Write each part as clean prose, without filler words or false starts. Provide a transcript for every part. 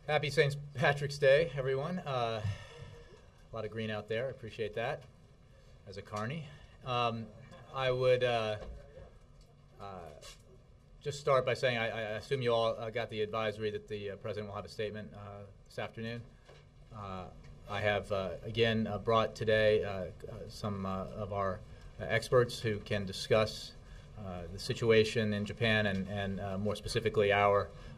Happy St. Patrick's Day, everyone. A lot of green out there. I appreciate that as a carny. I would just start by saying I assume you all got the advisory that the President will have a statement this afternoon. I have, again, brought today some of our experts who can discuss the situation in Japan and more specifically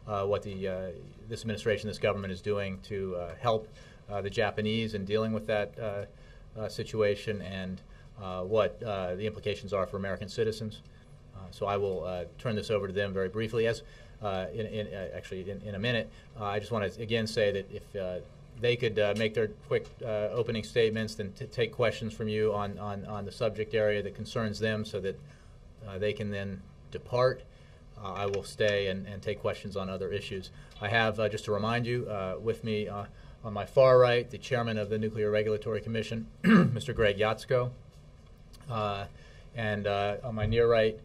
what this administration, this government is doing to help the Japanese in dealing with that situation and what the implications are for American citizens. So I will turn this over to them very briefly. As in a minute, I just want to again say that if they could make their quick opening statements, then take questions from you on the subject area that concerns them, so that they can then depart. I will stay and take questions on other issues. I have, just to remind you, with me on my far right, the chairman of the Nuclear Regulatory Commission, Mr. Greg Yatsko, and on my near right,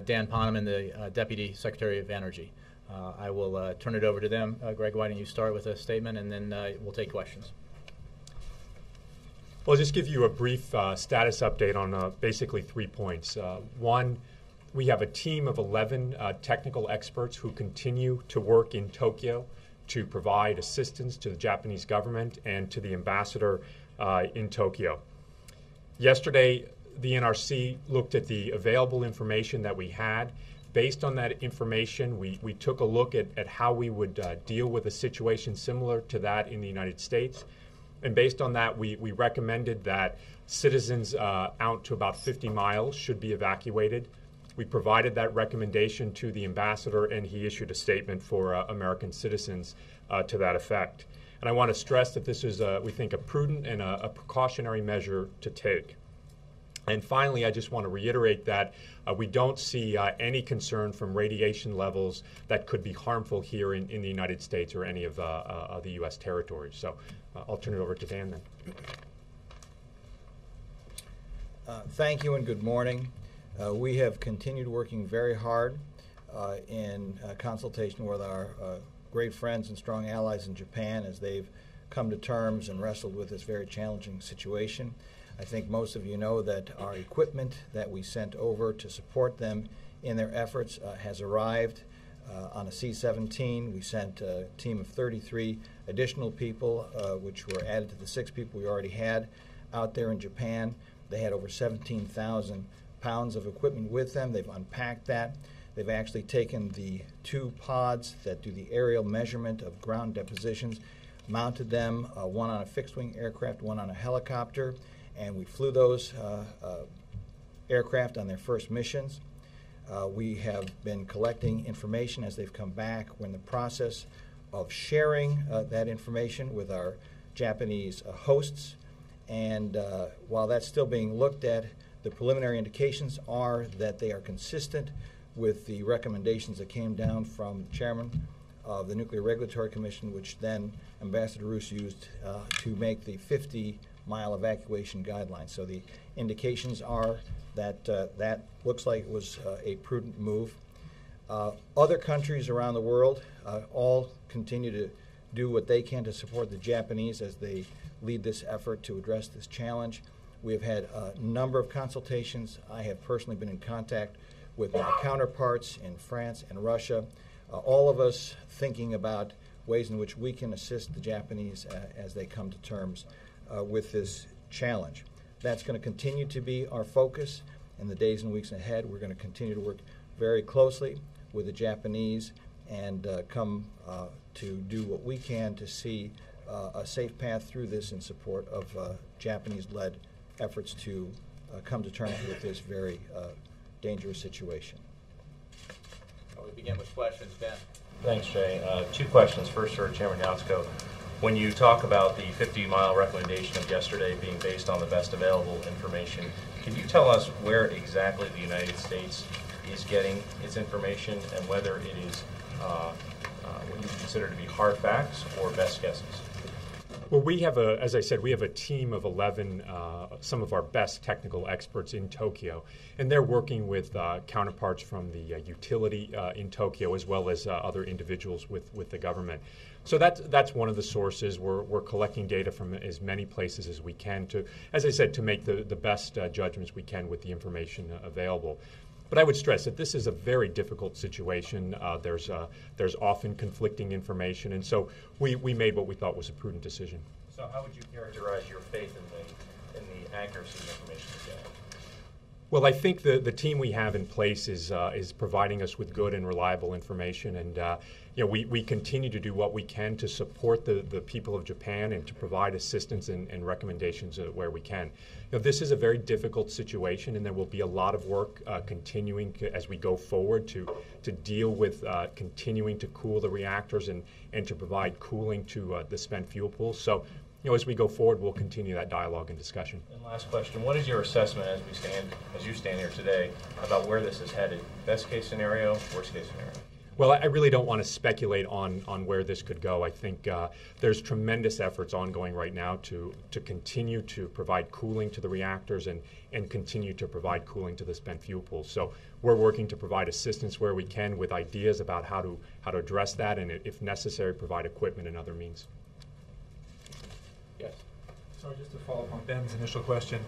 Dan Poneman, the Deputy Secretary of Energy. I will turn it over to them. Greg, why don't you start with a statement, and then we'll take questions. Well, I'll just give you a brief status update on basically 3 points. One, we have a team of 11 technical experts who continue to work in Tokyo to provide assistance to the Japanese government and to the ambassador in Tokyo. Yesterday, the NRC looked at the available information that we had. Based on that information, we took a look at how we would deal with a situation similar to that in the United States. And based on that, we recommended that citizens out to about 50 miles should be evacuated. We provided that recommendation to the ambassador, and he issued a statement for American citizens to that effect. And I want to stress that this is, we think, a prudent and a precautionary measure to take. And finally, I just want to reiterate that we don't see any concern from radiation levels that could be harmful here in the United States or any of the U.S. territories. So I'll turn it over to Dan then. Thank you and good morning. We have continued working very hard in consultation with our great friends and strong allies in Japan as they've come to terms and wrestled with this very challenging situation. I think most of you know that our equipment that we sent over to support them in their efforts has arrived on a C-17. We sent a team of 33 additional people, which were added to the 6 people we already had out there in Japan. They had over 17,000 pounds of equipment with them. They've unpacked that. They've actually taken the 2 pods that do the aerial measurement of ground depositions, mounted them, one on a fixed-wing aircraft, one on a helicopter, and we flew those aircraft on their first missions. We have been collecting information as they've come back. We're in the process of sharing that information with our Japanese hosts, and while that's still being looked at, the preliminary indications are that they are consistent with the recommendations that came down from the chairman of the Nuclear Regulatory Commission, which then Ambassador Roos used to make the 50-mile evacuation guidelines. So the indications are that that looks like it was a prudent move. Other countries around the world all continue to do what they can to support the Japanese as they lead this effort to address this challenge. We have had a number of consultations. I have personally been in contact with my counterparts in France and Russia, all of us thinking about ways in which we can assist the Japanese as they come to terms with this challenge. That's going to continue to be our focus in the days and weeks ahead. We're going to continue to work very closely with the Japanese and come to do what we can to see a safe path through this in support of Japanese-led efforts to come to terms with this very dangerous situation. We begin with questions. Ben. Thanks, Jay. 2 questions. First for Chairman Yatsko. When you talk about the 50-mile recommendation of yesterday being based on the best available information, can you tell us where exactly the United States is getting its information and whether it is what you consider to be hard facts or best guesses? Well, we have as I said, we have a team of 11, some of our best technical experts in Tokyo, and they're working with counterparts from the utility in Tokyo as well as other individuals with the government. So that's one of the sources. We're collecting data from as many places as we can to, as I said, to make the best judgments we can with the information available. But I would stress that this is a very difficult situation. There's often conflicting information, and so we made what we thought was a prudent decision. So how would you characterize your faith in the accuracy of the information you get? Well, I think the team we have in place is providing us with good and reliable information, and we continue to do what we can to support the people of Japan and to provide assistance and recommendations where we can. This is a very difficult situation, and there will be a lot of work continuing as we go forward to deal with continuing to cool the reactors and to provide cooling to the spent fuel pools. So, as we go forward, we'll continue that dialogue and discussion. And last question, what is your assessment as you stand here today about where this is headed? Best case scenario, worst case scenario? Well, I really don't want to speculate on where this could go. I think there's tremendous efforts ongoing right now to continue to provide cooling to the reactors and continue to provide cooling to the spent fuel pools. So we're working to provide assistance where we can with ideas about how to address that and, if necessary, provide equipment and other means. Yes. Sorry, just to follow up on Ben's initial question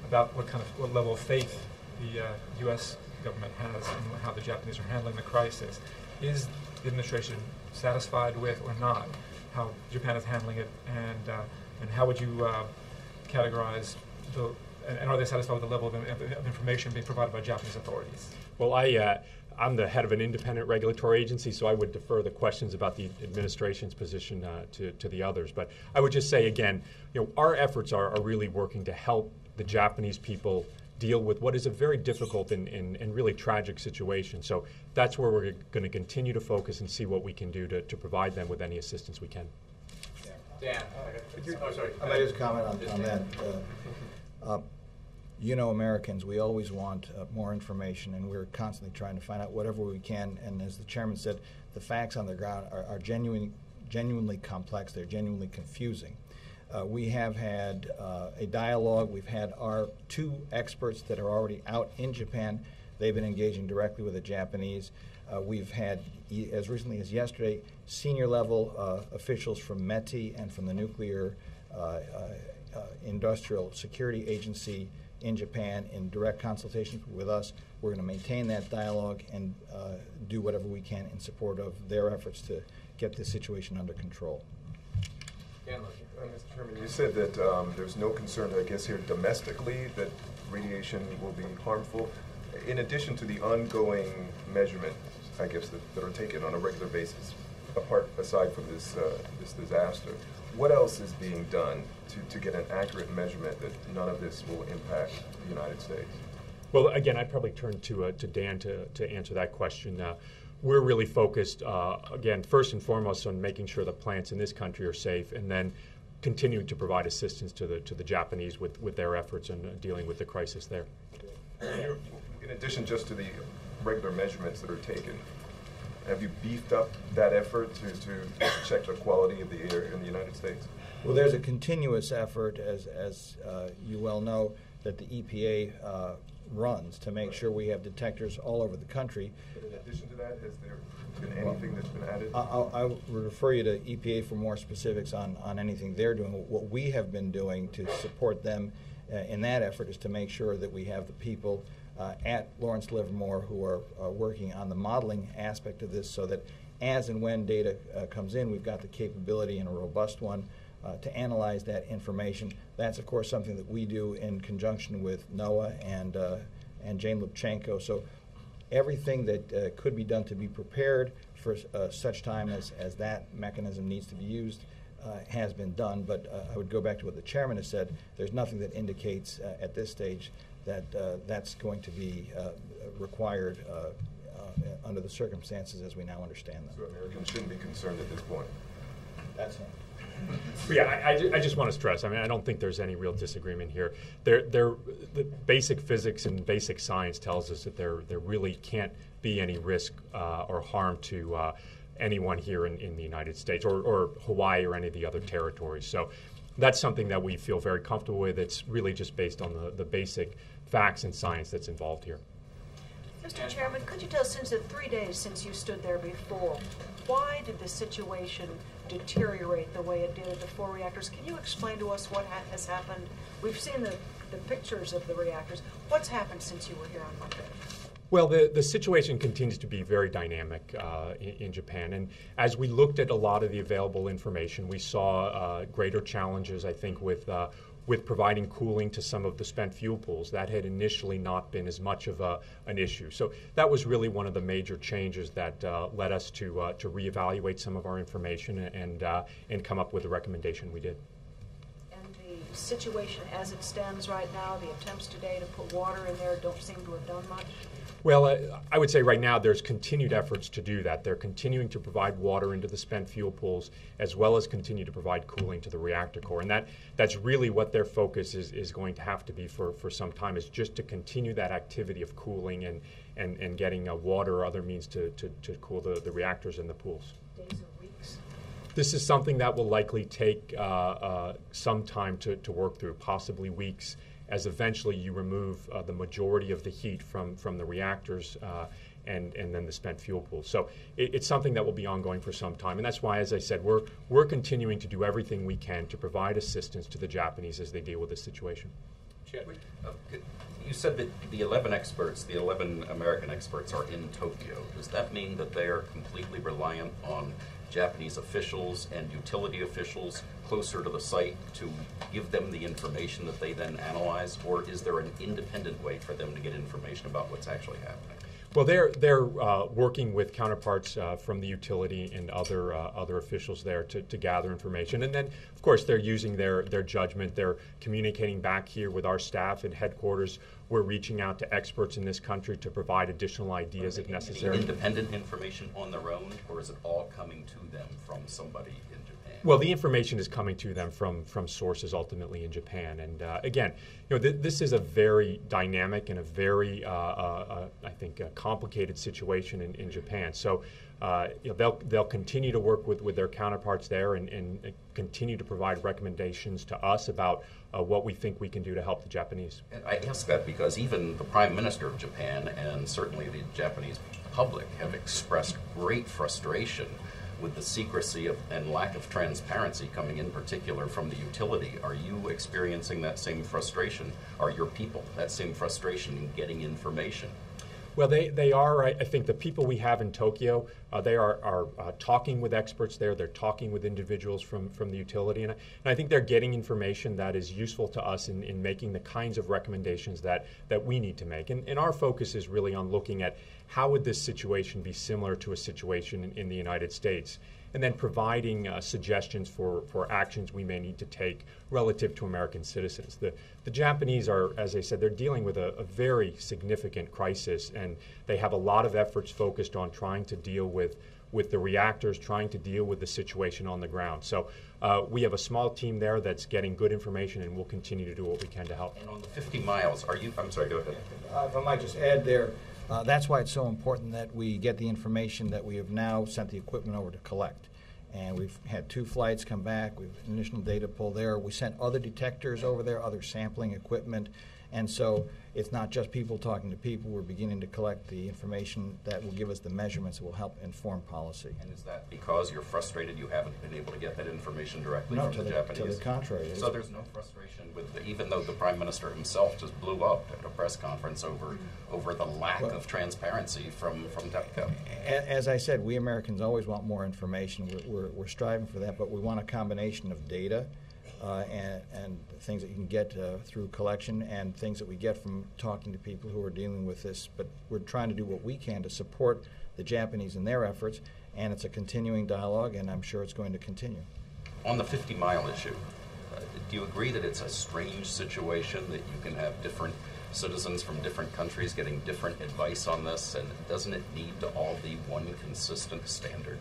about what level of faith the U.S. government has and how the Japanese are handling the crisis. Is the administration satisfied with or not how Japan is handling it, and how would you categorize and are they satisfied with the level of information being provided by Japanese authorities? Well, I'm the head of an independent regulatory agency, so I would defer the questions about the administration's position to the others. But I would just say again, our efforts are really working to help the Japanese people deal with what is a very difficult and really tragic situation. So that's where we're going to continue to focus and see what we can do to provide them with any assistance we can. Dan. Sorry. I might just comment on that. Americans, we always want more information, and we're constantly trying to find out whatever we can. And as the chairman said, the facts on the ground are genuinely complex. They're genuinely confusing. We have had a dialogue. We've had our 2 experts that are already out in Japan. They've been engaging directly with the Japanese. We've had, as recently as yesterday, senior-level officials from METI and from the Nuclear Industrial Security Agency in Japan in direct consultation with us. We're going to maintain that dialogue and do whatever we can in support of their efforts to get this situation under control. Mr. Chairman, you said that there's no concern, I guess, here domestically that radiation will be harmful. In addition to the ongoing measurements, I guess, that are taken on a regular basis, aside from this disaster, what else is being done to get an accurate measurement that none of this will impact the United States? Well, again, I'd probably turn to Dan to answer that question. We're really focused, again, first and foremost on making sure the plants in this country are safe, and then continuing to provide assistance to the Japanese with their efforts in dealing with the crisis there. In addition just to the regular measurements that are taken, have you beefed up that effort to check the quality of the air in the United States? Well, there's a continuous effort, as you well know, that the EPA runs to make sure we have detectors all over the country. But in addition to that, has there been anything that's been added? I would refer you to EPA for more specifics on anything they're doing. What we have been doing to support them in that effort is to make sure that we have the people at Lawrence Livermore who are working on the modeling aspect of this, so that as and when data comes in, we've got the capability, and a robust one, to analyze that information. That's, of course, something that we do in conjunction with NOAA and Jane Lubchenco. So everything that could be done to be prepared for such time as that mechanism needs to be used has been done. But I would go back to what the chairman has said. There's nothing that indicates at this stage that that's going to be required under the circumstances as we now understand them. So Americans shouldn't be concerned at this point? That's it. Yeah, I just want to stress, I don't think there's any real disagreement here. The basic physics and basic science tells us that there really can't be any risk or harm to anyone here in the United States or Hawaii or any of the other territories. So that's something that we feel very comfortable with. It's really just based on the basic facts and science that's involved here. Mr. Chairman, could you tell us, since the 3 days since you stood there before, why did the situation deteriorate the way it did at the 4 reactors? Can you explain to us what has happened? We've seen the pictures of the reactors. What's happened since you were here on Monday? Well, the situation continues to be very dynamic in Japan. And as we looked at a lot of the available information, we saw greater challenges, I think, with providing cooling to some of the spent fuel pools. That had initially not been as much of an issue. So that was really one of the major changes that led us to reevaluate some of our information and come up with the recommendation we did. And the situation as it stands right now, the attempts today to put water in there don't seem to have done much? Well, I would say right now there's continued efforts to do that. They're continuing to provide water into the spent fuel pools as well as continue to provide cooling to the reactor core. And that's really what their focus is going to have to be for some time, is just to continue that activity of cooling and getting water or other means to cool the reactors and the pools. Days or weeks? This is something that will likely take some time to work through, possibly weeks, as eventually you remove the majority of the heat from the reactors and then the spent fuel pool. So it's something that will be ongoing for some time, and that's why, as I said, we're continuing to do everything we can to provide assistance to the Japanese as they deal with this situation. You said that the 11 experts, the 11 American experts, are in Tokyo. Does that mean that they are completely reliant on Japanese officials and utility officials closer to the site to give them the information that they then analyze, or is there an independent way for them to get information about what's actually happening? Well, they're working with counterparts from the utility and other officials there to gather information, and then, of course, they're using their judgment. They're communicating back here with our staff at headquarters. We're reaching out to experts in this country to provide additional ideas if necessary. Independent information on their own, or is it all coming to them from somebody in Japan? Well, the information is coming to them from sources ultimately in Japan. And again, this is a very dynamic and a very, I think, complicated situation in Japan. So they'll continue to work with their counterparts there and continue to provide recommendations to us about what we think we can do to help the Japanese. And I ask that because even the Prime Minister of Japan and certainly the Japanese public have expressed great frustration with the secrecy and lack of transparency coming in particular from the utility. Are you experiencing that same frustration? Are your people that same frustration in getting information? Well, they are. I think the people we have in Tokyo, they are talking with experts there. They're talking with individuals from the utility, and I think they're getting information that is useful to us in making the kinds of recommendations that we need to make. And our focus is really on looking at how would this situation be similar to a situation in the United States, and then providing suggestions for actions we may need to take relative to American citizens. The Japanese are, as I said, they're dealing with a very significant crisis, and they have a lot of efforts focused on trying to deal with the reactors, trying to deal with the situation on the ground. So we have a small team there that's getting good information, and we'll continue to do what we can to help. And on the 50 miles, I'm sorry, go ahead. If I might just add there, that's why it's so important that we get the information that we have now sent the equipment over to collect. And we've had 2 flights come back. We've initial data pull there. We sent other detectors over there, other sampling equipment. And so it's not just people talking to people. We're beginning to collect the information that will give us the measurements that will help inform policy. And is that because you're frustrated you haven't been able to get that information directly from the Japanese? No, to the contrary. So there's no frustration even though the Prime Minister himself just blew up at a press conference over the lack of transparency from TEPCO. As I said, we Americans always want more information. We're striving for that, but we want a combination of data and things that you can get through collection and things that we get from talking to people who are dealing with this. But we're trying to do what we can to support the Japanese in their efforts, and it's a continuing dialogue, and I'm sure it's going to continue. On the 50-mile issue, do you agree that it's a strange situation that you can have different citizens from different countries getting different advice on this, and doesn't it need to all be one consistent standard?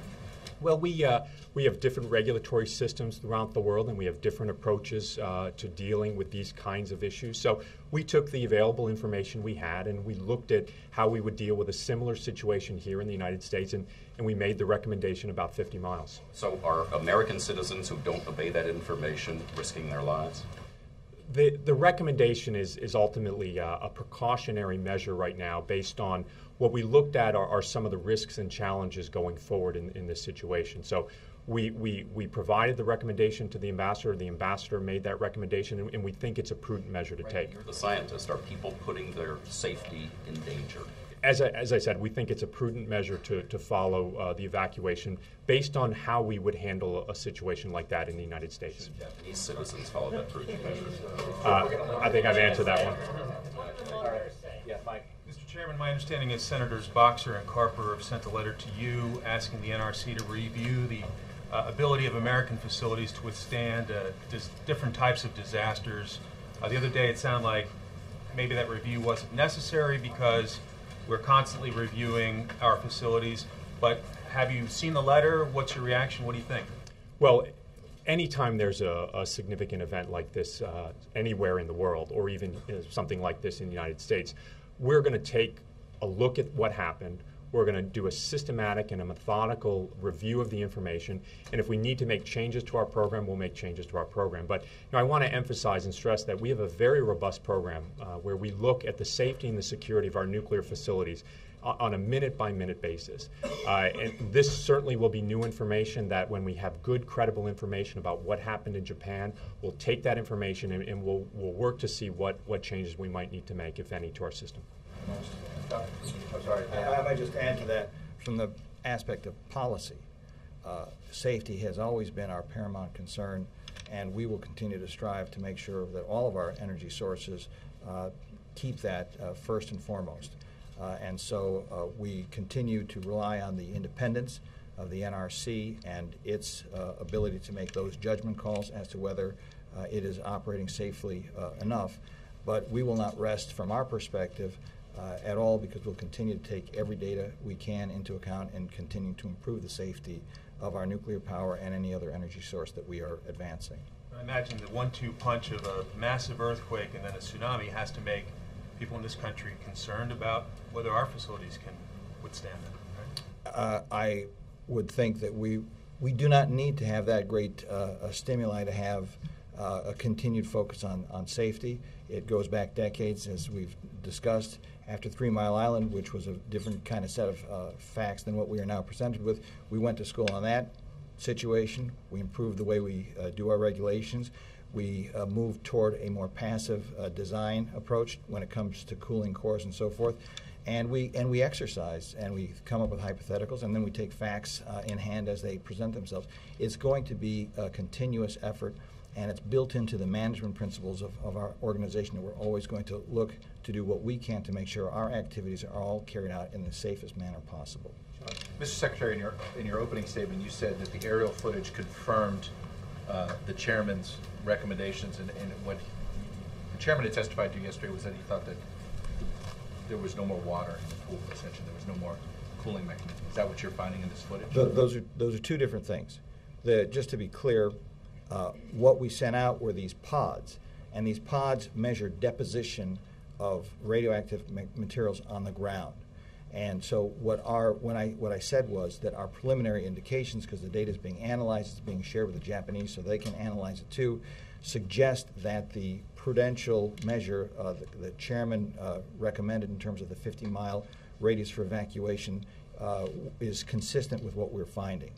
Well, we have different regulatory systems throughout the world, and we have different approaches to dealing with these kinds of issues. So we took the available information we had, and we looked at how we would deal with a similar situation here in the United States, and we made the recommendation about 50 miles. So are American citizens who don't obey that information risking their lives? The recommendation is ultimately a precautionary measure right now based on what we looked at are some of the risks and challenges going forward in this situation. So we provided the recommendation to the ambassador made that recommendation, and we think it's a prudent measure to take. You're the scientist. Are people putting their safety in danger? As I said, we think it's a prudent measure to follow the evacuation based on how we would handle a situation like that in the United States. Japanese citizens follow that prudent measure. I think I've answered that one. Yeah, Mike. Mr. Chairman, my understanding is Senators Boxer and Carper have sent a letter to you asking the NRC to review the ability of American facilities to withstand different types of disasters. The other day it sounded like maybe that review wasn't necessary because we're constantly reviewing our facilities. But have you seen the letter? What's your reaction? What do you think? Well, anytime there's a significant event like this anywhere in the world, or even something like this in the United States, we're going to take a look at what happened. We're going to do a systematic and a methodical review of the information, and if we need to make changes to our program, we'll make changes to our program. But I want to emphasize and stress that we have a very robust program where we look at the safety and the security of our nuclear facilities on a minute-by-minute basis. And this certainly will be new information that when we have good, credible information about what happened in Japan, we'll take that information and we'll work to see what changes we might need to make, if any, to our system. I'm sorry. I might just add to that, from the aspect of policy, safety has always been our paramount concern, and we will continue to strive to make sure that all of our energy sources keep that first and foremost. And so we continue to rely on the independence of the NRC and its ability to make those judgment calls as to whether it is operating safely enough. But we will not rest from our perspective at all, because we'll continue to take every data we can into account and continue to improve the safety of our nuclear power and any other energy source that we are advancing. I imagine the 1-2 punch of a massive earthquake and then a tsunami has to make people in this country concerned about whether our facilities can withstand that, right? I would think that we do not need to have that great stimuli to have a continued focus on safety. It goes back decades, as we've discussed. After 3 Mile Island, which was a different kind of set of facts than what we are now presented with, we went to school on that situation. We improved the way we do our regulations. We moved toward a more passive design approach when it comes to cooling cores and so forth. And we exercise, and we come up with hypotheticals, and then we take facts in hand as they present themselves. It's going to be a continuous effort, and it's built into the management principles of our organization that we're always going to look to do what we can to make sure our activities are all carried out in the safest manner possible. Mr. Secretary, in your opening statement, you said that the aerial footage confirmed the chairman's recommendations, and what the chairman had testified to yesterday was that he thought that there was no more water in the pool. Essentially, there was no more cooling mechanism. Is that what you're finding in this footage? Those are two different things. Just to be clear, what we sent out were these pods, and these pods measure deposition of radioactive materials on the ground. And so what I said was that our preliminary indications, because the data is being analyzed, it's being shared with the Japanese so they can analyze it too, suggest that the prudential measure the chairman recommended in terms of the 50-mile radius for evacuation is consistent with what we're finding.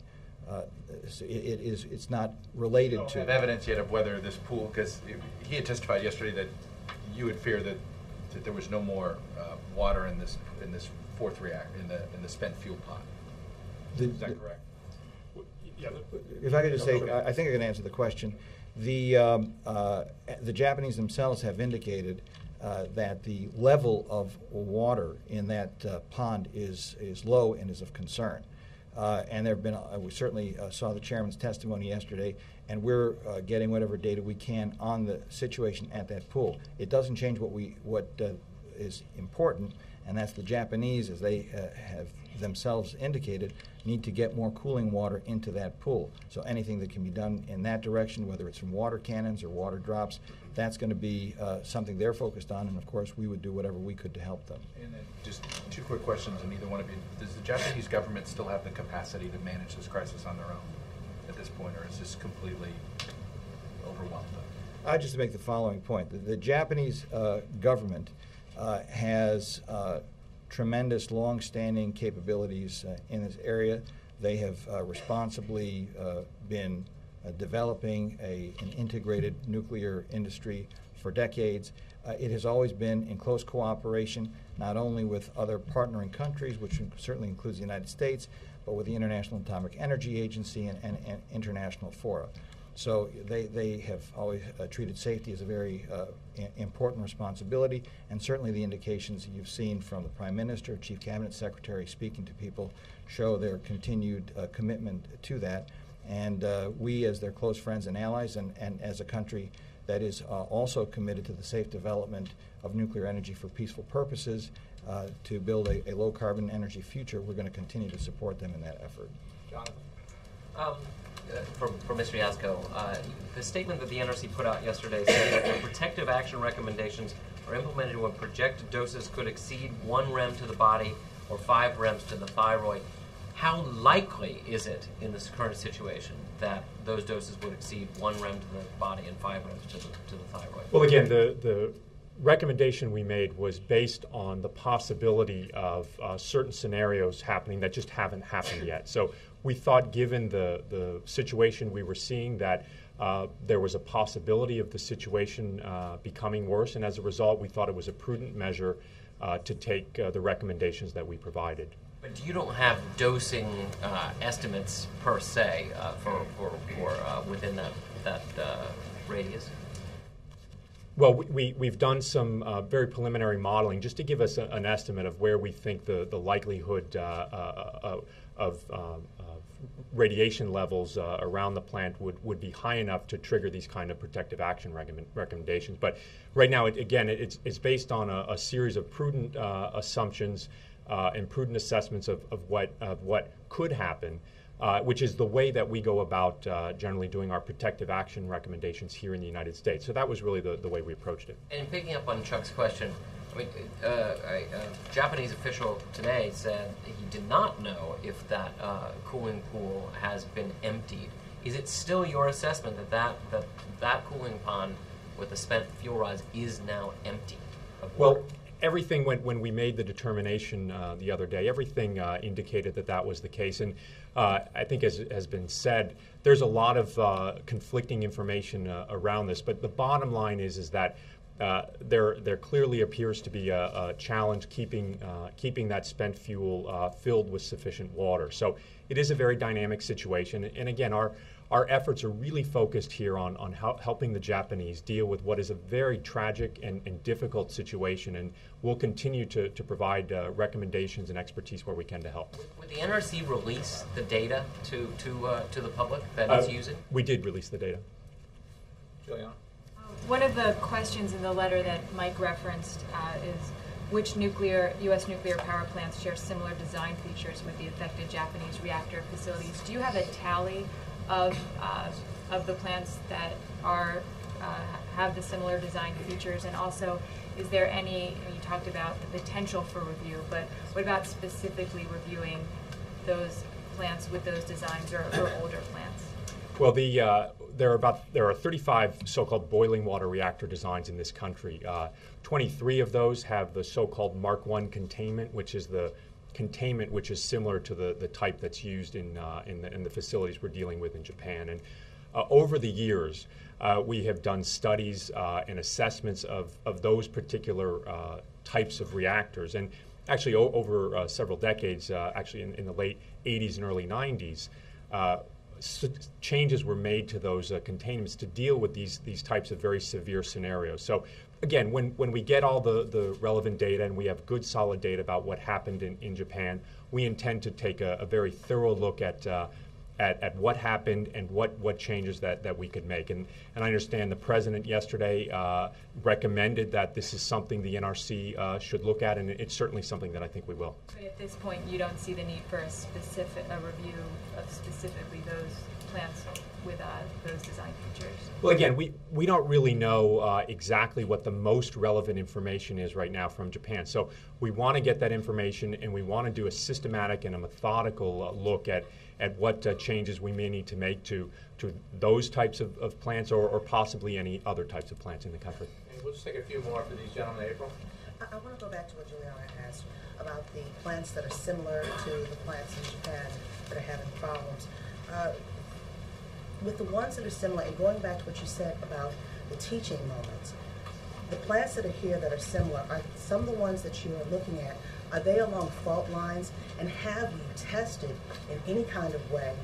It's not related to. You don't have evidence yet of whether this pool, because he had testified yesterday that you would fear that there was no more water in this fourth reactor, in the spent fuel pod. Is that correct? Yeah. If I could just say, I think I can answer the question. The Japanese themselves have indicated that the level of water in that pond is low and is of concern. And there have been, we certainly saw the chairman's testimony yesterday, and we're getting whatever data we can on the situation at that pool. It doesn't change what is important, and that's the Japanese, as they have themselves indicated, need to get more cooling water into that pool. So anything that can be done in that direction, whether it's from water cannons or water drops, that's going to be something they're focused on, and of course we would do whatever we could to help them. And then just two quick questions, and either one of you. Does the Japanese government still have the capacity to manage this crisis on their own at this point, or is this completely overwhelmed them? Just to make the following point. The Japanese government has tremendous long-standing capabilities in this area. They have responsibly been developing an integrated nuclear industry for decades. It has always been in close cooperation, not only with other partnering countries, which certainly includes the United States, but with the International Atomic Energy Agency and international fora. So they have always treated safety as a very important responsibility, and certainly the indications that you've seen from the Prime Minister, Chief Cabinet Secretary speaking to people show their continued commitment to that. And we, as their close friends and allies, and as a country that is also committed to the safe development of nuclear energy for peaceful purposes, to build a low-carbon energy future, we're going to continue to support them in that effort. Jonathan? For Mr. Yasko, the statement that the NRC put out yesterday said that the protective action recommendations are implemented when projected doses could exceed 1 rem to the body or 5 rems to the thyroid. How likely is it in this current situation that those doses would exceed 1 rem to the body and 5 rems to the thyroid? Well, again, the recommendation we made was based on the possibility of certain scenarios happening that just haven't happened yet. So we thought, given the situation we were seeing, that there was a possibility of the situation becoming worse, and as a result, we thought it was a prudent measure to take the recommendations that we provided. But you don't have dosing estimates per se for within that radius? Well, we've done some very preliminary modeling just to give us an estimate of where we think the likelihood of radiation levels around the plant would be high enough to trigger these kind of protective action recommendations. But right now, it's based on a series of prudent assumptions and prudent assessments of what could happen, which is the way that we go about generally doing our protective action recommendations here in the United States. So that was really the way we approached it. And picking up on Chuck's question, I mean, a Japanese official today said he did not know if that cooling pool has been emptied. Is it still your assessment that cooling pond with the spent fuel rods is now empty? Well, everything, when we made the determination the other day, everything indicated that was the case. And I think, as has been said, there's a lot of conflicting information around this. But the bottom line is that there clearly appears to be a challenge keeping that spent fuel filled with sufficient water. So it is a very dynamic situation. And again, our efforts are really focused here on helping the Japanese deal with what is a very tragic and difficult situation, and we'll continue to provide recommendations and expertise where we can to help. Would the NRC release the data to the public that it's using? We did release the data. Juliana? One of the questions in the letter that Mike referenced is which U.S. nuclear power plants share similar design features with the affected Japanese reactor facilities. Do you have a tally of the plants that have the similar design features? And also, is there any, you talked about the potential for review, but what about specifically reviewing those plants with those designs or older plants? Well, there are 35 so-called boiling water reactor designs in this country. 23 of those have the so-called Mark I containment, which is the containment which is similar to the type that's used in the facilities we're dealing with in Japan. And over the years, we have done studies and assessments of those particular types of reactors. And actually, over several decades, actually in the late 80s and early 90s, changes were made to those containments to deal with these types of very severe scenarios. So again, when we get all the relevant data and we have good solid data about what happened in Japan, we intend to take a very thorough look at at what happened and what changes that we could make. And I understand the President yesterday recommended that this is something the NRC should look at, and it's certainly something that I think we will. But at this point, you don't see the need for a review of specifically those plants with those design features? Well, again, we don't really know exactly what the most relevant information is right now from Japan. So we want to get that information, and we want to do a systematic and a methodical look at what changes we may need to make to those types of plants or possibly any other types of plants in the country. And we'll just take a few more for these gentlemen, April. I want to go back to what Juliana asked about the plants that are similar to the plants in Japan that are having problems. With the ones that are similar, and going back to what you said about the teaching moments, the plants that are here that are similar, are some of the ones that you are looking at, are they along fault lines? And have you tested in any kind of way,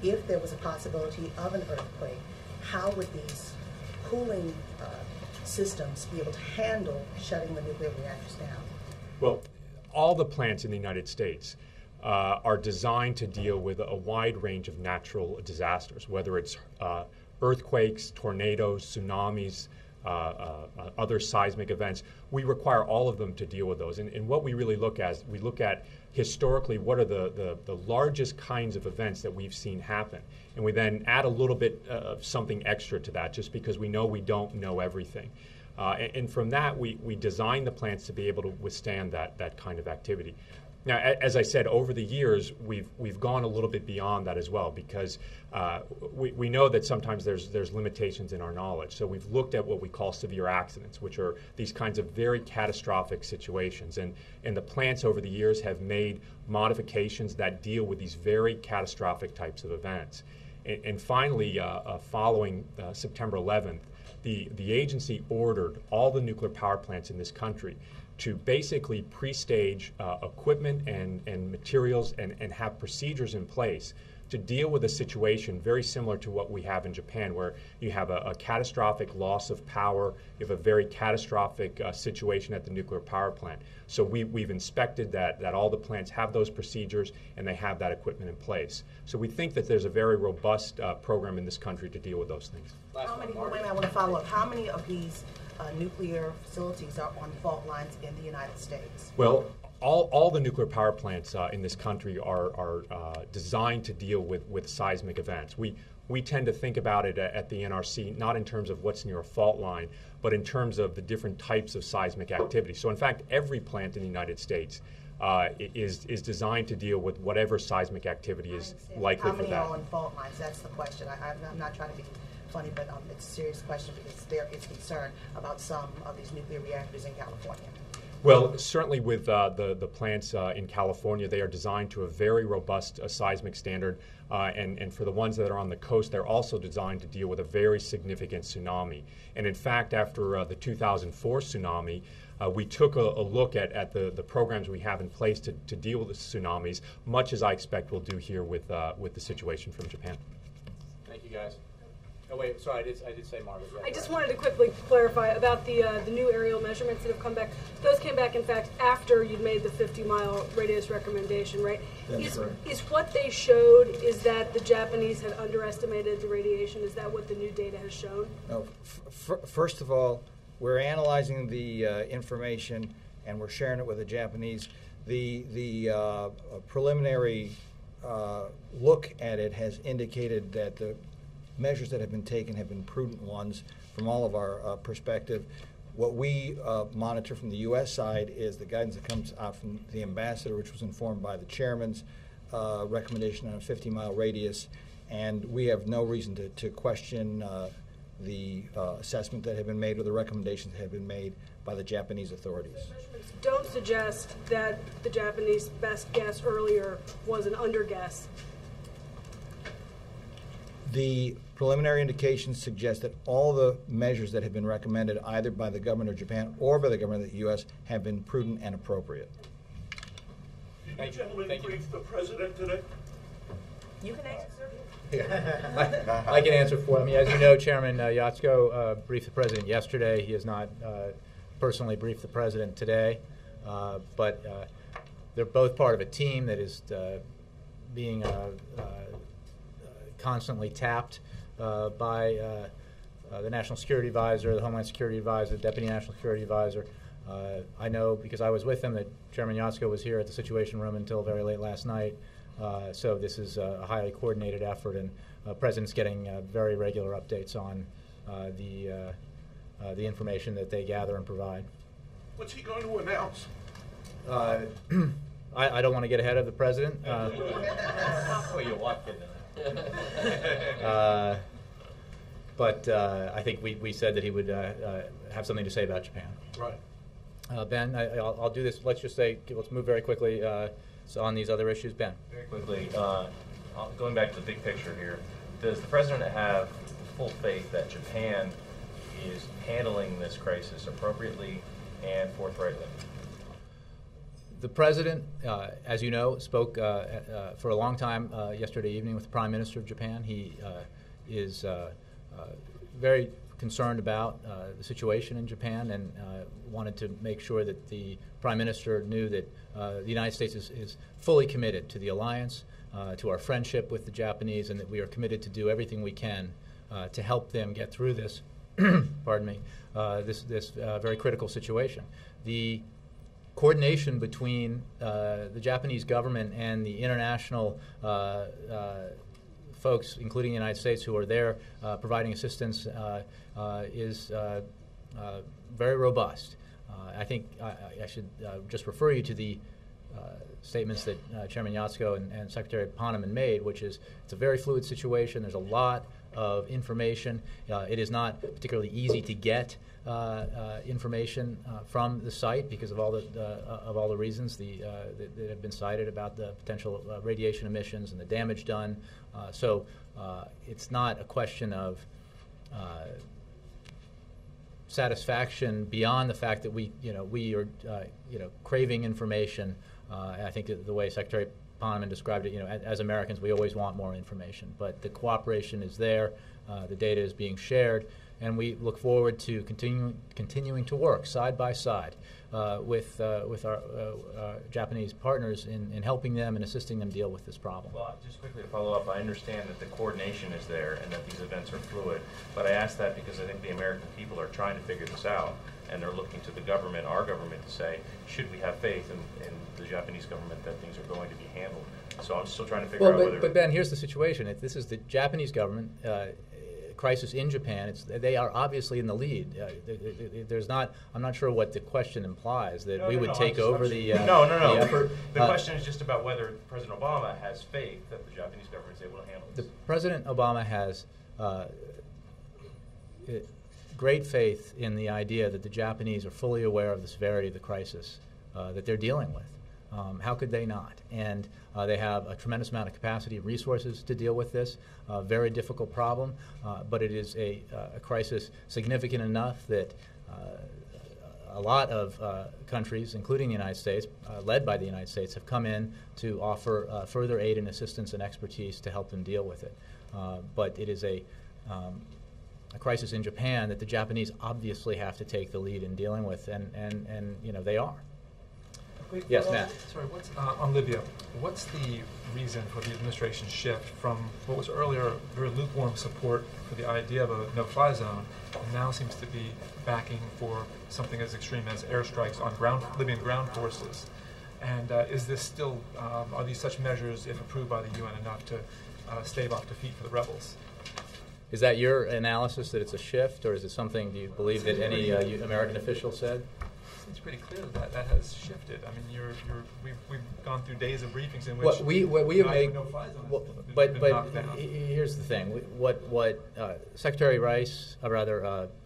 if there was a possibility of an earthquake, how would these cooling systems be able to handle shutting the nuclear reactors down? Well, all the plants in the United States are designed to deal with a wide range of natural disasters, whether it's earthquakes, tornadoes, tsunamis, other seismic events. We require all of them to deal with those. And what we really look at is we look at historically what are the largest kinds of events that we've seen happen. And we then add a little bit of something extra to that just because we know we don't know everything. And from that, we design the plants to be able to withstand that kind of activity. Now, as I said, over the years, we've gone a little bit beyond that as well because we know that sometimes there's limitations in our knowledge. So we've looked at what we call severe accidents, which are these kinds of very catastrophic situations. And the plants over the years have made modifications that deal with these very catastrophic types of events. And finally, following September 11th, the agency ordered all the nuclear power plants in this country to basically pre-stage equipment and materials and have procedures in place to deal with a situation very similar to what we have in Japan, where you have a catastrophic loss of power, you have a very catastrophic situation at the nuclear power plant. So we've inspected that all the plants have those procedures and they have that equipment in place. So we think that there's a very robust program in this country to deal with those things. How many, wait a minute, I want to follow up. How many of these nuclear facilities are on fault lines in the United States? Well, all the nuclear power plants in this country are designed to deal with seismic events. We tend to think about it at the NRC not in terms of what's near a fault line, but in terms of the different types of seismic activity. So in fact, every plant in the United States is designed to deal with whatever seismic activity is likely for that. How many are on fault lines? That's the question. I'm not trying to be funny, but it's a serious question because there is concern about some of these nuclear reactors in California. Well, certainly with the plants in California, they are designed to a very robust seismic standard, and for the ones that are on the coast, they're also designed to deal with a very significant tsunami. And in fact, after the 2004 tsunami, we took a look at the programs we have in place to deal with the tsunamis, much as I expect we'll do here with the situation from Japan. Thank you, guys. Oh, wait, sorry, I did say Margaret. Yeah, I just wanted to quickly clarify about the new aerial measurements that have come back. Those came back, in fact, after you'd made the 50-mile radius recommendation, right? That's correct. Is what they showed, is that the Japanese had underestimated the radiation? Is that what the new data has shown? No, first of all, we're analyzing the information and we're sharing it with the Japanese. The preliminary look at it has indicated that the measures that have been taken have been prudent ones from all of our perspective. What we monitor from the U.S. side is the guidance that comes out from the ambassador, which was informed by the chairman's recommendation on a 50-mile radius, and we have no reason to question the assessment that have been made or the recommendations that have been made by the Japanese authorities. Don't suggest that the Japanese best guess earlier was an underguess. The preliminary indications suggest that all the measures that have been recommended either by the government of Japan or by the government of the U.S. have been prudent and appropriate. Did you gentlemen brief the president today? You can answer, sir. I can answer for him. As you know, Chairman Yatsuko briefed the president yesterday. He has not personally briefed the president today, but they're both part of a team that is being constantly tapped by the National Security Advisor, the Homeland Security Advisor, the Deputy National Security Advisor. I know because I was with him that Chairman Yatsko was here at the Situation Room until very late last night. So this is a highly coordinated effort, and the President's getting very regular updates on the information that they gather and provide. What's he going to announce? I don't want to get ahead of the President. Oh, you walked in But I think we said that he would have something to say about Japan. Right. Ben, I'll do this. Let's just say, let's move very quickly so on these other issues. Ben. Very quickly, going back to the big picture here, does the President have full faith that Japan is handling this crisis appropriately and forthrightly? The President, as you know, spoke for a long time yesterday evening with the Prime Minister of Japan. He is very concerned about the situation in Japan and wanted to make sure that the Prime Minister knew that the United States is fully committed to the alliance, to our friendship with the Japanese, and that we are committed to do everything we can to help them get through this, pardon me, this very critical situation. The coordination between the Japanese government and the international folks, including the United States, who are there providing assistance is very robust. I think I should just refer you to the statements that Chairman Yatsko and Secretary Poneman made, which is it's a very fluid situation. There's a lot of information. It is not particularly easy to get information from the site because of all the reasons that have been cited about the potential radiation emissions and the damage done. So it's not a question of satisfaction beyond the fact that we are craving information. I think the way Secretary Poneman described it, as Americans, we always want more information. But the cooperation is there, the data is being shared, and we look forward to continuing to work side by side with our Japanese partners in helping them and assisting them deal with this problem. Well, just quickly to follow up, I understand that the coordination is there and that these events are fluid, but I ask that because I think the American people are trying to figure this out, and they're looking to the government, our government, to say, should we have faith in the Japanese government that things are going to be handled? So I'm still trying to figure out whether... But Ben, here's the situation. This is the Japanese government crisis in Japan. They are obviously in the lead. There's not. I'm not sure what the question implies that we would take over the effort. The question is just about whether President Obama has faith that the Japanese government is able to handle this. President Obama has great faith in the idea that the Japanese are fully aware of the severity of the crisis that they're dealing with. How could they not? And they have a tremendous amount of capacity and resources to deal with this very difficult problem, but it is a crisis significant enough that a lot of countries, including the United States, led by the United States, have come in to offer further aid and assistance and expertise to help them deal with it. But it is a crisis in Japan that the Japanese obviously have to take the lead in dealing with, and they are. Yes, Matt. Sorry, on Libya, what's the reason for the administration's shift from what was earlier very lukewarm support for the idea of a no-fly zone, and now seems to be backing for something as extreme as airstrikes on Libyan ground forces? And is this still, are these such measures, if approved by the UN, enough to stave off defeat for the rebels? Is that your analysis that it's a shift, or is it something, do you believe that any American official said? It's pretty clear that that has shifted. I mean, we've gone through days of briefings in which we have made. But down. Here's the thing: what Secretary Rice,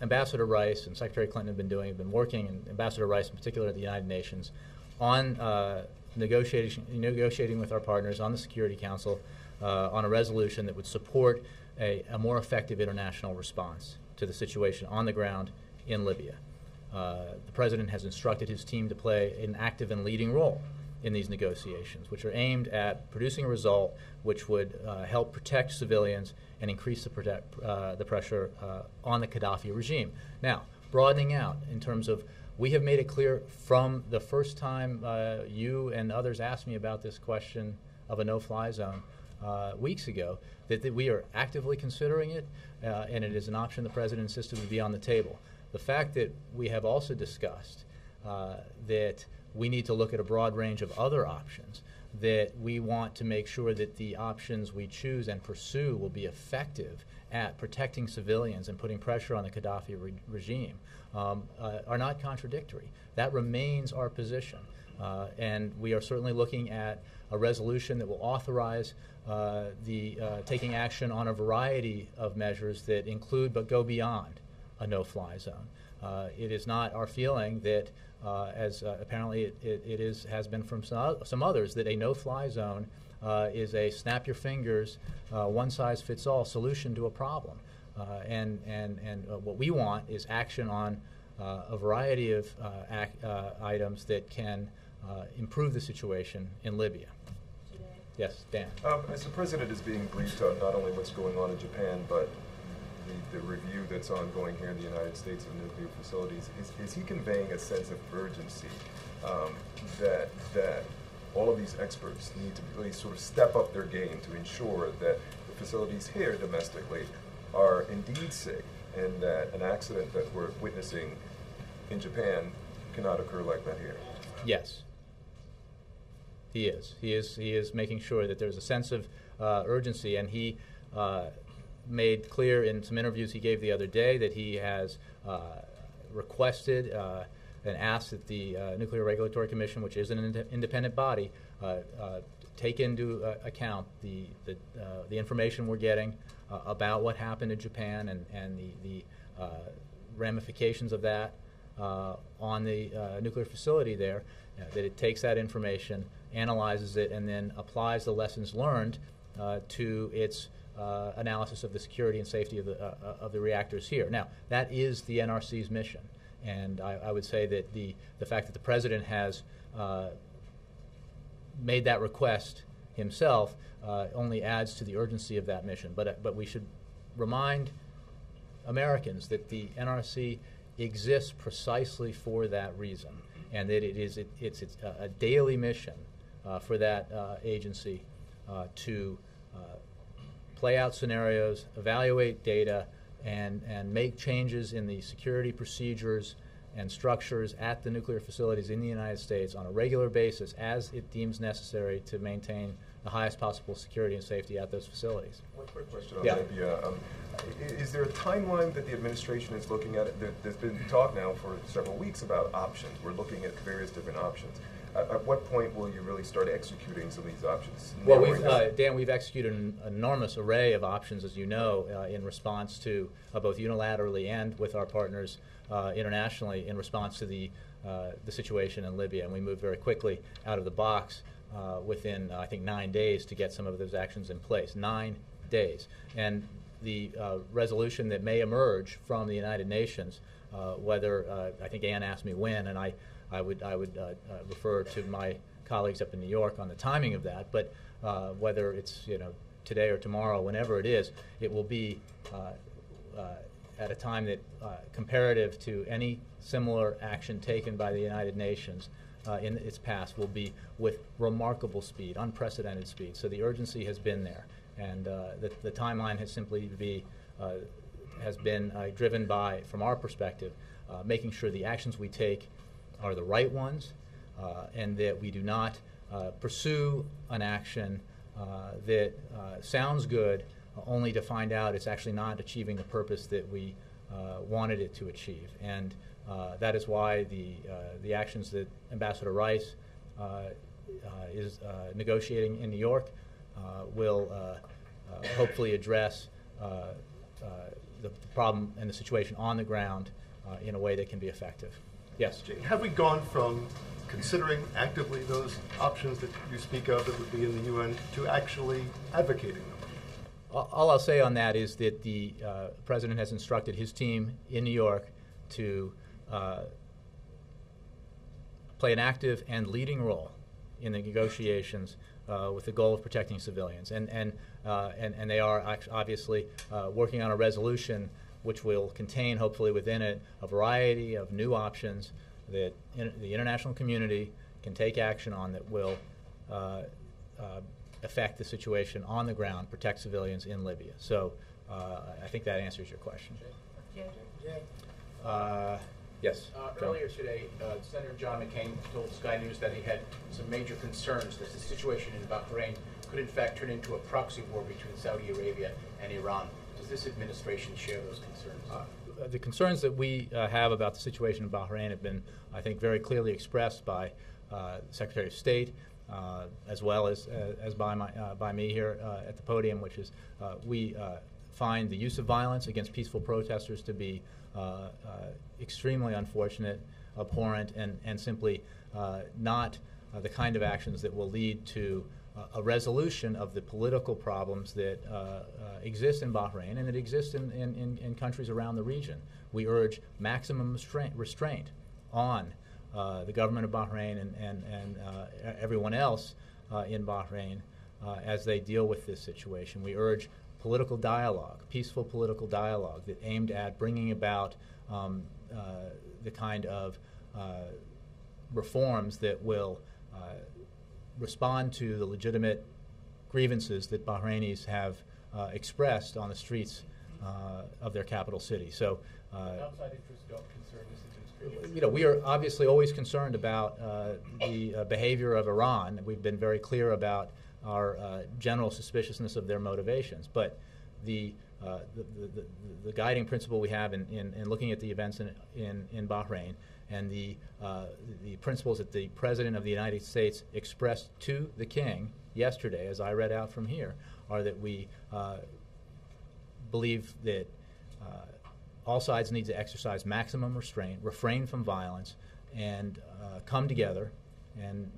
Ambassador Rice, and Secretary Clinton have been working, and Ambassador Rice in particular at the United Nations, on negotiating with our partners on the Security Council on a resolution that would support a more effective international response to the situation on the ground in Libya. The President has instructed his team to play an active and leading role in these negotiations, which are aimed at producing a result which would help protect civilians and increase the pressure on the Gaddafi regime. Now, broadening out in terms of, we have made it clear from the first time you and others asked me about this question of a no-fly zone, weeks ago, that we are actively considering it, and it is an option the President insisted would be on the table. The fact that we have also discussed that we need to look at a broad range of other options, that we want to make sure that the options we choose and pursue will be effective at protecting civilians and putting pressure on the Gaddafi regime, are not contradictory. That remains our position. And we are certainly looking at a resolution that will authorize taking action on a variety of measures that include but go beyond a no-fly zone. It is not our feeling that, as apparently it has been from some others, that a no-fly zone is a snap-your-fingers, one-size-fits-all solution to a problem. And what we want is action on a variety of items that can improve the situation in Libya. Yes, Dan. As the President is being briefed on not only what's going on in Japan, but the review that's ongoing here in the United States of nuclear facilities, is he conveying a sense of urgency that all of these experts need to really sort of step up their game to ensure that the facilities here domestically are indeed safe, and that an accident that we're witnessing in Japan cannot occur like that here? Yes. He is. He is making sure that there's a sense of urgency, and he made clear in some interviews he gave the other day that he has requested and asked that the Nuclear Regulatory Commission, which is an independent body, take into account the information we're getting about what happened in Japan and the ramifications of that on the nuclear facility there, that it takes that information, analyzes it, and then applies the lessons learned to its analysis of the security and safety of the reactors here. Now, that is the NRC's mission, and I would say that the fact that the President has made that request himself only adds to the urgency of that mission. But we should remind Americans that the NRC exists precisely for that reason, and that it's a daily mission for that agency to play out scenarios, evaluate data, and make changes in the security procedures and structures at the nuclear facilities in the United States on a regular basis as it deems necessary to maintain the highest possible security and safety at those facilities. One quick question on Libya. Is there a timeline that the administration is looking at? There's been talk now for several weeks about options. We're looking at various different options. At what point will you really start executing some of these options? Well, Dan, we've executed an enormous array of options, as you know, in response to both unilaterally and with our partners internationally in response to the situation in Libya. And we moved very quickly out of the box within, I think, 9 days to get some of those actions in place. 9 days. And the resolution that may emerge from the United Nations, whether, I think Ann asked me when, and I would refer to my colleagues up in New York on the timing of that, but whether it's today or tomorrow, whenever it is, it will be at a time that comparative to any similar action taken by the United Nations in its past will be with remarkable speed, unprecedented speed. So the urgency has been there, and the timeline has simply has been driven by, from our perspective, making sure the actions we take are the right ones, and that we do not pursue an action that sounds good only to find out it's actually not achieving the purpose that we wanted it to achieve. And that is why the actions that Ambassador Rice is negotiating in New York will hopefully address the problem and the situation on the ground in a way that can be effective. Yes? Have we gone from considering actively those options that you speak of that would be in the UN to actually advocating them? All I'll say on that is that the President has instructed his team in New York to play an active and leading role in the negotiations with the goal of protecting civilians. And they are obviously working on a resolution which will contain, hopefully within it, a variety of new options that the international community can take action on that will affect the situation on the ground, protect civilians in Libya. So I think that answers your question. Yes. Earlier today, Senator John McCain told Sky News that he had some major concerns that the situation in Bahrain could in fact turn into a proxy war between Saudi Arabia and Iran. Does this administration share those concerns? The concerns that we have about the situation in Bahrain have been, I think, very clearly expressed by the Secretary of State, as well as by me here at the podium, which is we find the use of violence against peaceful protesters to be extremely unfortunate, abhorrent, and simply not the kind of actions that will lead to a resolution of the political problems that exist in Bahrain and that exist in countries around the region. We urge maximum restraint on the government of Bahrain and everyone else in Bahrain as they deal with this situation. We urge political dialogue, peaceful political dialogue that aimed at bringing about the kind of reforms that will respond to the legitimate grievances that Bahrainis have expressed on the streets of their capital city. So, Outside interests don't concern this administration. you know, we are obviously always concerned about the behavior of Iran. We've been very clear about our general suspiciousness of their motivations. But the guiding principle we have in looking at the events in Bahrain and the principles that the President of the United States expressed to the King yesterday, as I read out from here, are that we believe that all sides need to exercise maximum restraint, refrain from violence, and come together and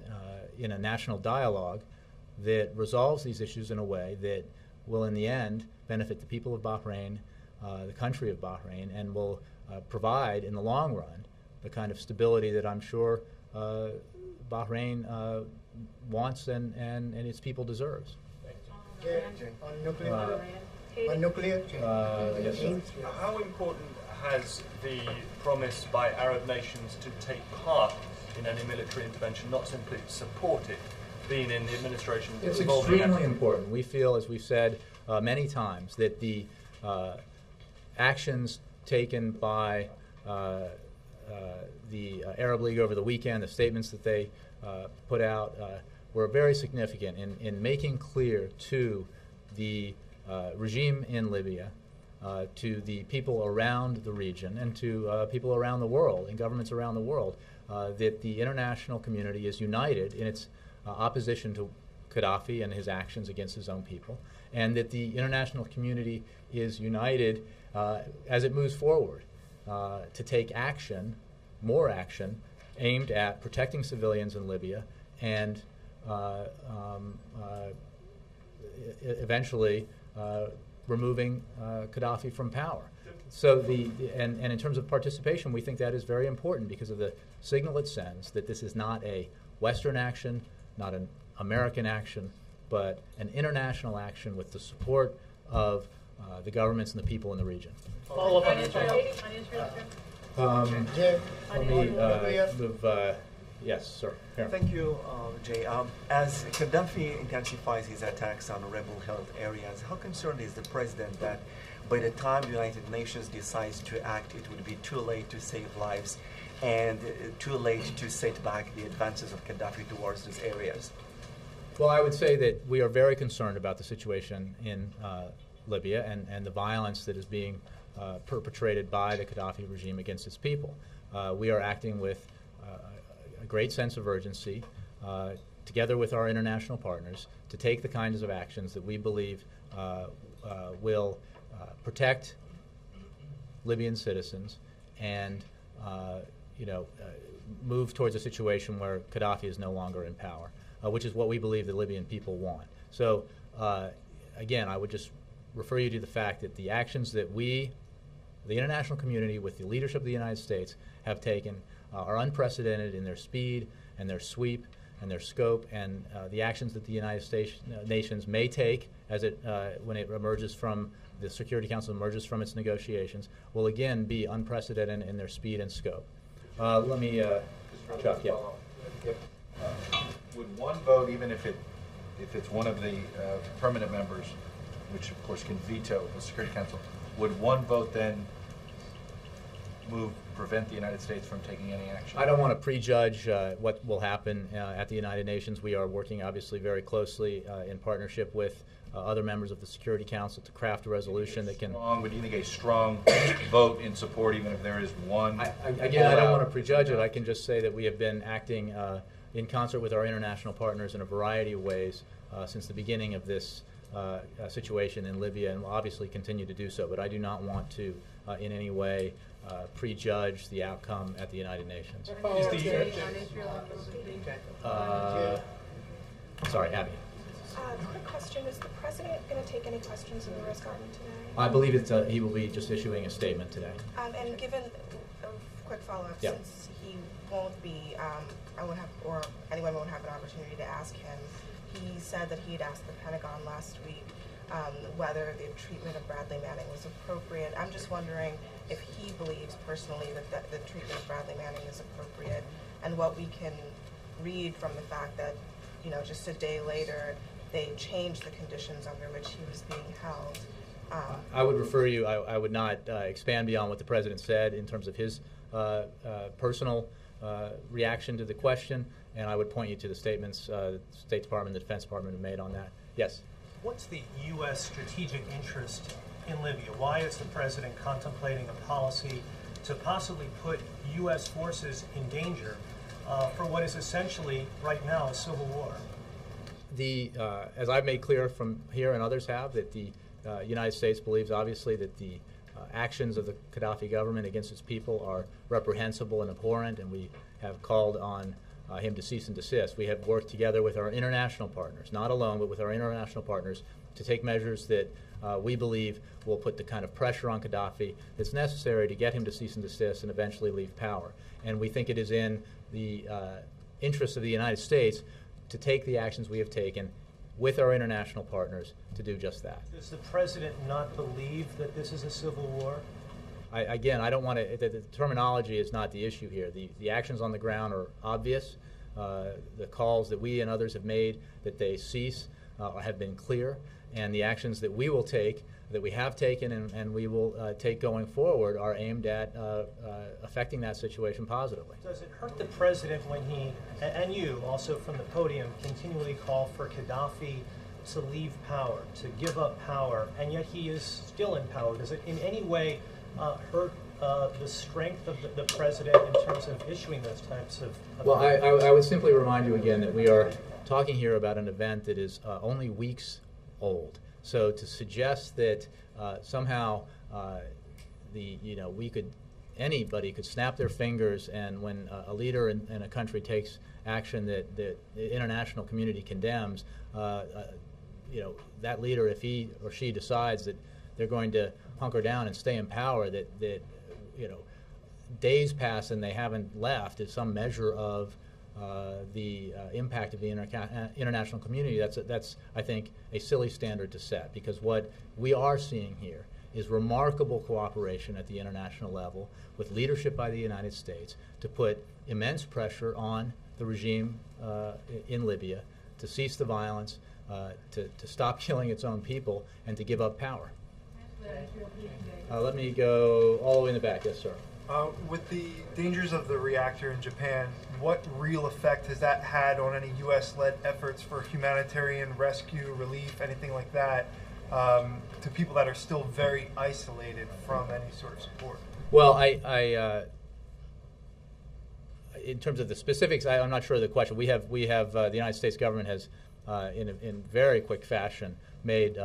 in a national dialogue that resolves these issues in a way that will, in the end, benefit the people of Bahrain, the country of Bahrain, and will provide, in the long run, the kind of stability that I'm sure Bahrain wants and its people deserves. On nuclear, yes, sir. How important has the promise by Arab nations to take part in any military intervention, not simply support it, been in the administration? It's extremely important. We feel, as we've said many times, that the actions taken by the Arab League over the weekend, the statements that they put out, were very significant in making clear to the regime in Libya, to the people around the region, and to people around the world and governments around the world, that the international community is united in its opposition to Gaddafi and his actions against his own people, and that the international community is united as it moves forward to take action, more action, aimed at protecting civilians in Libya and eventually removing Gaddafi from power. So and in terms of participation, we think that is very important because of the signal it sends that this is not a Western action, not an American action, but an international action with the support of the governments and the people in the region. Follow up on Let me move. Yes, sir. Here. Thank you, Jay. As Gaddafi intensifies his attacks on rebel-held areas, how concerned is the president that by the time the United Nations decides to act, it would be too late to save lives and too late to set back the advances of Gaddafi towards those areas? Well, I would say that we are very concerned about the situation in Libya and the violence that is being perpetrated by the Gaddafi regime against its people. We are acting with a great sense of urgency, together with our international partners, to take the kinds of actions that we believe will protect Libyan citizens and move towards a situation where Gaddafi is no longer in power, which is what we believe the Libyan people want. So, again, I would just refer you to the fact that the actions that we, the international community, with the leadership of the United States, have taken are unprecedented in their speed and their sweep and their scope, and the actions that the United Nations may take as it when it emerges from the Security Council emerges from its negotiations will again be unprecedented in their speed and scope. Let me, Chuck, yeah. Would one vote, even if it if it's one of the permanent members, which of course can veto the Security Council, would one vote then prevent the United States from taking any action? I don't want to prejudge what will happen at the United Nations. We are working obviously very closely in partnership with other members of the Security Council to craft a resolution that can... Would you think a strong vote in support, even if there is one? Again, I don't want to prejudge it. I can just say that we have been acting in concert with our international partners in a variety of ways since the beginning of this situation in Libya, and will obviously continue to do so. But I do not want to in any way prejudge the outcome at the United Nations. Sorry, Abby. Quick question, is the President going to take any questions in the U.S. government today? I believe he will be just issuing a statement today. And given a quick follow-up, since he won't be, I won't have, or anyone won't have an opportunity to ask him, he said that he had asked the Pentagon last week whether the treatment of Bradley Manning was appropriate. I'm just wondering if he believes personally that the treatment of Bradley Manning is appropriate, and what we can read from the fact that, you know, just a day later, they changed the conditions under which he was being held. I would refer you, I would not expand beyond what the President said in terms of his personal reaction to the question, and I would point you to the statements the State Department and the Defense Department have made on that. Yes? What's the U.S. strategic interest in Libya? Why is the President contemplating a policy to possibly put U.S. forces in danger for what is essentially, right now, a civil war? As I've made clear from here and others have, that the United States believes, obviously, that the actions of the Gaddafi government against its people are reprehensible and abhorrent, and we have called on him to cease and desist. We have worked together with our international partners, not alone, but with our international partners, to take measures that we believe will put the kind of pressure on Gaddafi that's necessary to get him to cease and desist and eventually leave power. And we think it is in the interest of the United States to take the actions we have taken with our international partners to do just that. Does the President not believe that this is a civil war? Again, I don't want to, the terminology is not the issue here. The actions on the ground are obvious. The calls that we and others have made that they cease have been clear, and the actions that we will take, that we have taken and we will take going forward, are aimed at affecting that situation positively. Does it hurt the President when he, and you also from the podium, continually call for Gaddafi to leave power, to give up power, and yet he is still in power? Does it in any way hurt the strength of the President in terms of issuing those types of... Well, I would simply remind you again that we are talking here about an event that is only weeks old. So to suggest that somehow anybody could snap their fingers, and when a leader in a country takes action that the international community condemns, that leader, if he or she decides that they're going to hunker down and stay in power, that days pass and they haven't left, is some measure of the impact of the international community. That's I think a silly standard to set, because what we are seeing here is remarkable cooperation at the international level with leadership by the United States to put immense pressure on the regime in Libya to cease the violence, to stop killing its own people, and to give up power. Let me go all the way in the back. Yes, sir. With the dangers of the reactor in Japan, what real effect has that had on any U.S.-led efforts for humanitarian rescue, relief, anything like that, to people that are still very isolated from any sort of support? Well, in terms of the specifics, I'm not sure of the question. We have the United States government has, in very quick fashion, made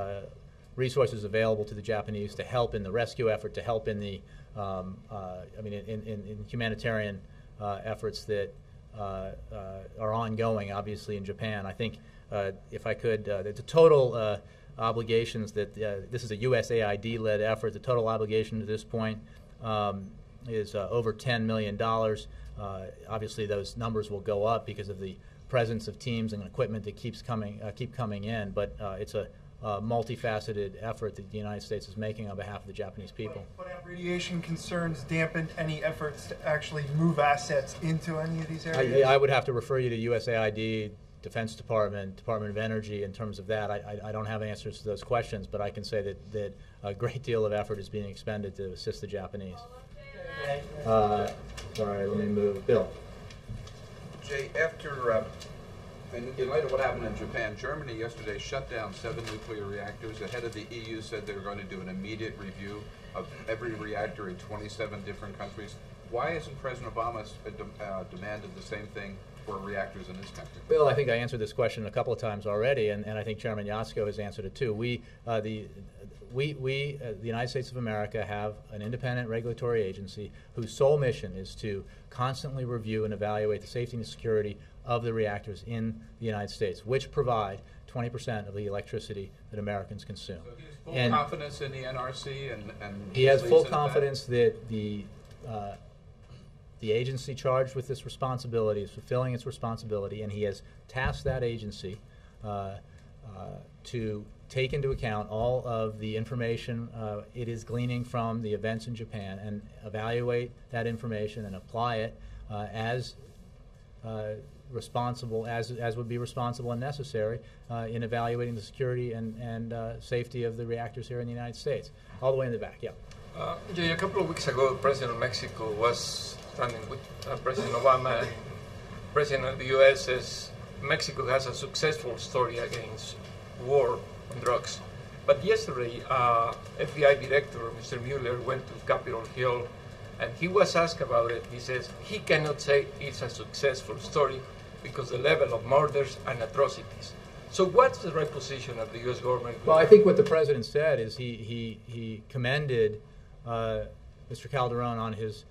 resources available to the Japanese to help in the rescue effort, to help in the in humanitarian efforts that are ongoing, obviously, in Japan. I think, if I could, the total obligations that this is a USAID-led effort. The total obligation to this point is over $10 million. Obviously, those numbers will go up because of the presence of teams and equipment that keep coming in. But it's a multifaceted effort that the United States is making on behalf of the Japanese people. But have radiation concerns dampened any efforts to actually move assets into any of these areas? I would have to refer you to USAID Defense Department, Department of Energy in terms of that. I don't have answers to those questions, but I can say that a great deal of effort is being expended to assist the Japanese. Sorry, let me move. Bill. Jay, after, in light of what happened in Japan, Germany yesterday shut down 7 nuclear reactors. The head of the EU said they were going to do an immediate review of every reactor in 27 different countries. Why hasn't President Obama demanded the same thing for reactors in his country? Bill, I think I answered this question a couple of times already, and I think Chairman Yatsko has answered it too. The United States of America, have an independent regulatory agency whose sole mission is to constantly review and evaluate the safety and security of the reactors in the United States, which provide 20% of the electricity that Americans consume. So he has full confidence in the NRC, and he has full confidence that the agency charged with this responsibility is fulfilling its responsibility, and he has tasked that agency to take into account all of the information it is gleaning from the events in Japan and evaluate that information and apply it as responsible as would be responsible and necessary in evaluating the security and safety of the reactors here in the United States. All the way in the back, yeah. Jay, a couple of weeks ago, the President of Mexico was standing with President Obama, and President of the U.S. says Mexico has a successful story against war on drugs. But yesterday, FBI Director Mr. Mueller went to Capitol Hill, and he was asked about it. He says he cannot say it's a successful story because the level of murders and atrocities. So what's the right position of the U.S. government? Well, I think what the President said is he commended Mr. Calderon on his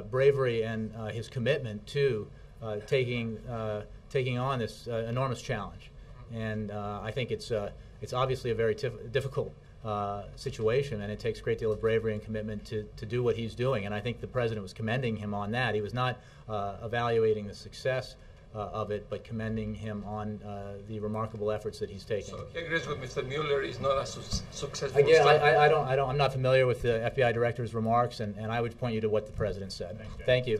bravery and his commitment to taking on this enormous challenge. And I think it's obviously a very difficult situation, and it takes a great deal of bravery and commitment to do what he's doing. And I think the President was commending him on that. He was not evaluating the success of it, but commending him on the remarkable efforts that he's taking. So he agrees with Mr. Mueller is not a successful Again, story. I'm not familiar with the FBI Director's remarks, and I would point you to what the President said. Thank you.